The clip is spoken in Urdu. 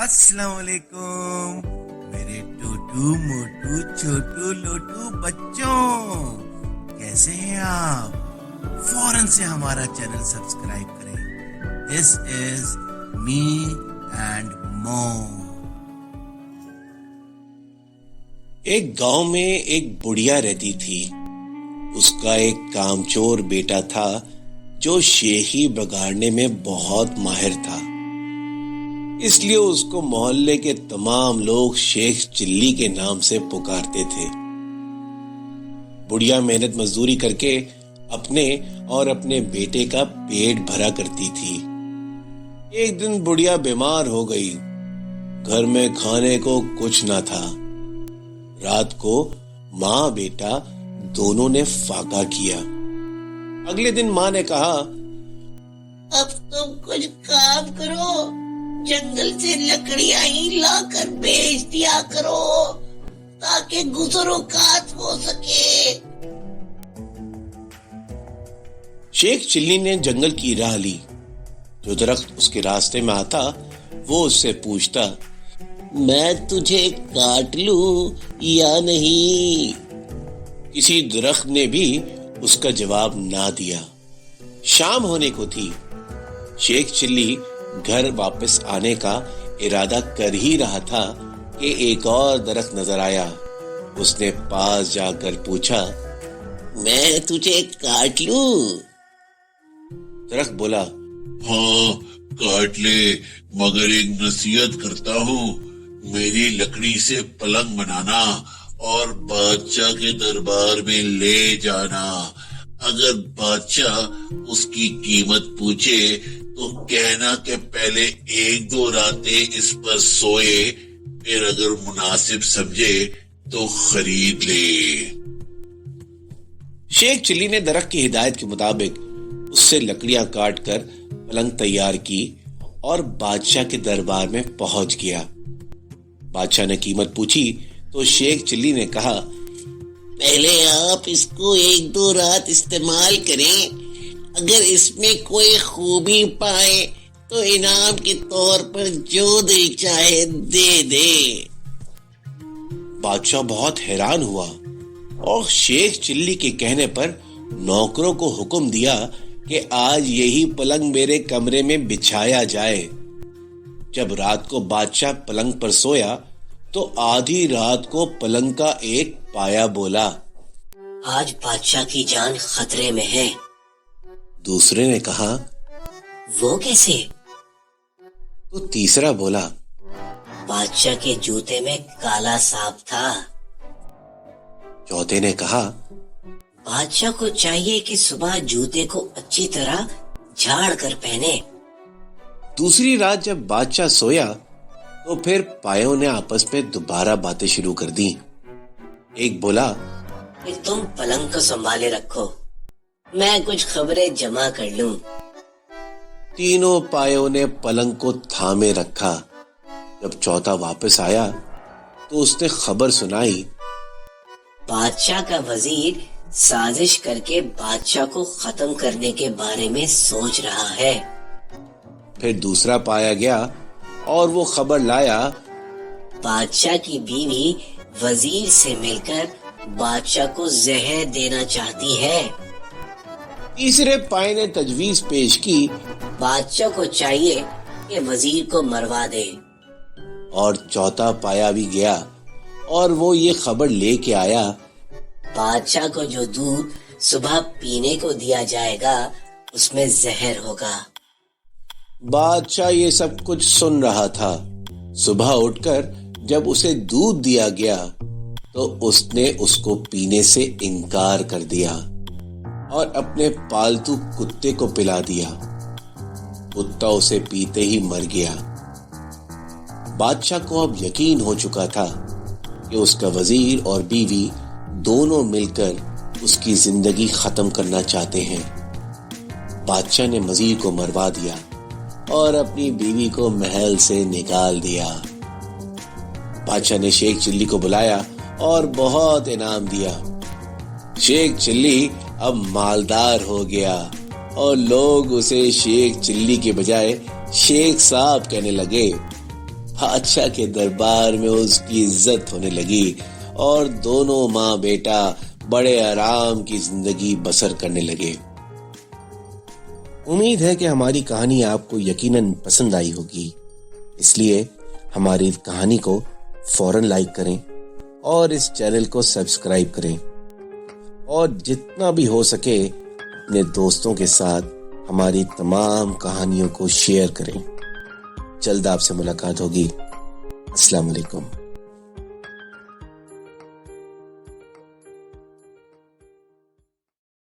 السلام علیکم میرے ٹوٹو موٹو چھوٹو لوٹو بچوں، کیسے ہیں آپ؟ فوراً سے ہمارا چینل سبسکرائب کریں۔ دس از می اینڈ مور۔ ایک گاؤں میں ایک بڑھیا رہتی تھی۔ اس کا ایک کامچور بیٹا تھا جو شیخی بگاڑنے میں بہت ماہر تھا، اس لیے اس کو محلے کے تمام لوگ شیخ چلی کے نام سے پکارتے تھے۔ بڑھیا محنت مزدوری کر کے اپنے اور اپنے بیٹے کا پیٹ بھرا کرتی تھی۔ ایک دن بڑھیا بیمار ہو گئی، گھر میں کھانے کو کچھ نہ تھا۔ رات کو ماں بیٹا دونوں نے فاقہ کیا۔ اگلے دن ماں نے کہا، اب تم کچھ کام کرو، جنگل سے لکڑیاں ہی لا کر بیچ دیا کرو تاکہ گزر اوقات ہو سکے۔ شیخ چلی نے جنگل کی راہ لی۔ جو درخت اس کے راستے میں آتا وہ اس سے پوچھتا، میں تجھے کاٹ لوں یا نہیں؟ کسی درخت نے بھی اس کا جواب نہ دیا۔ شام ہونے کو تھی۔ شیخ چلی گھر واپس آنے کا ارادہ کر ہی رہا تھا کہ ایک اور درخت نظر آیا۔ اس نے پاس جا کر پوچھا، میں تجھے کاٹ لوں؟ درخت بولا، ہاں کاٹ لے، مگر ایک نصیحت کرتا ہوں، میری لکڑی سے پلنگ بنانا اور بادشاہ کے دربار میں لے جانا۔ اگر بادشاہ اس کی قیمت پوچھے تو کہنا کہ پہلے ایک دو راتیں اس پر سوئے، پھر اگر مناسب سمجھے تو خرید لے۔ شیخ چلی نے درخت کی ہدایت کے مطابق اس سے لکڑیاں کاٹ کر پلنگ تیار کی اور بادشاہ کے دربار میں پہنچ گیا۔ بادشاہ نے قیمت پوچھی تو شیخ چلی نے کہا، پہلے آپ اس کو ایک دو رات استعمال کریں، اگر اس میں کوئی خوبی پائے تو انعام کے طور پر جو دل چاہے دے دے۔ بادشاہ بہت حیران ہوا اور شیخ چلی کے کہنے پر نوکروں کو حکم دیا کہ آج یہی پلنگ میرے کمرے میں بچھایا جائے۔ جب رات کو بادشاہ پلنگ پر سویا تو آدھی رات کو پلنگ کا ایک پایا بولا، آج بادشاہ کی جان خطرے میں ہے۔ دوسرے نے کہا، وہ کیسے؟ تو تیسرا بولا، بادشاہ کے جوتے میں کالا سانپ تھا۔ چوتھے نے کہا، بادشاہ کو چاہیے کہ صبح جوتے کو اچھی طرح جھاڑ کر پہنے۔ دوسری رات جب بادشاہ سویا تو پھر پایوں نے آپس میں دوبارہ باتیں شروع کر دی۔ ایک بولا، کہ تم پلنگ کو سنبھالے رکھو، میں کچھ خبریں جمع کر لوں۔ تینوں پایوں نے پلنگ کو تھامے رکھا۔ جب چوتھا واپس آیا تو اس نے خبر سنائی، بادشاہ کا وزیر سازش کر کے بادشاہ کو ختم کرنے کے بارے میں سوچ رہا ہے۔ پھر دوسرا پایا گیا اور وہ خبر لایا، بادشاہ کی بیوی وزیر سے مل کر بادشاہ کو زہر دینا چاہتی ہے۔ تیسرے پائے نے تجویز پیش کی، بادشاہ کو چاہیے کہ وزیر کو مروا دے۔ اور چوتھا پایا بھی گیا اور وہ یہ خبر لے کے آیا، بادشاہ کو جو دودھ صبح پینے کو دیا جائے گا اس میں زہر ہوگا۔ بادشاہ یہ سب کچھ سن رہا تھا۔ صبح اٹھ کر جب اسے دودھ دیا گیا تو اس نے اس کو پینے سے انکار کر دیا اور اپنے پالتو کتے کو پلا دیا۔ کتا اسے پیتے ہی مر گیا۔ بادشاہ کو اب یقین ہو چکا تھا کہ اس کا وزیر اور بیوی دونوں مل کر اس کی زندگی ختم کرنا چاہتے ہیں۔ بادشاہ نے وزیر کو مروا دیا اور اپنی بیوی کو محل سے نکال دیا۔ بادشاہ نے شیخ چلی کو بلایا اور بہت انعام دیا۔ شیخ چلی اب مالدار ہو گیا اور لوگ اسے شیخ چلی کے بجائے شیخ صاحب کہنے لگے۔ بادشاہ کے دربار میں اس کی عزت ہونے لگی اور دونوں ماں بیٹا بڑے آرام کی زندگی بسر کرنے لگے۔ امید ہے کہ ہماری کہانی آپ کو یقیناً پسند آئی ہوگی، اس لیے ہماری کہانی کو فوراً لائک کریں اور اس چینل کو سبسکرائب کریں، اور جتنا بھی ہو سکے اپنے دوستوں کے ساتھ ہماری تمام کہانیوں کو شیئر کریں۔ جلد آپ سے ملاقات ہوگی۔ السلام علیکم۔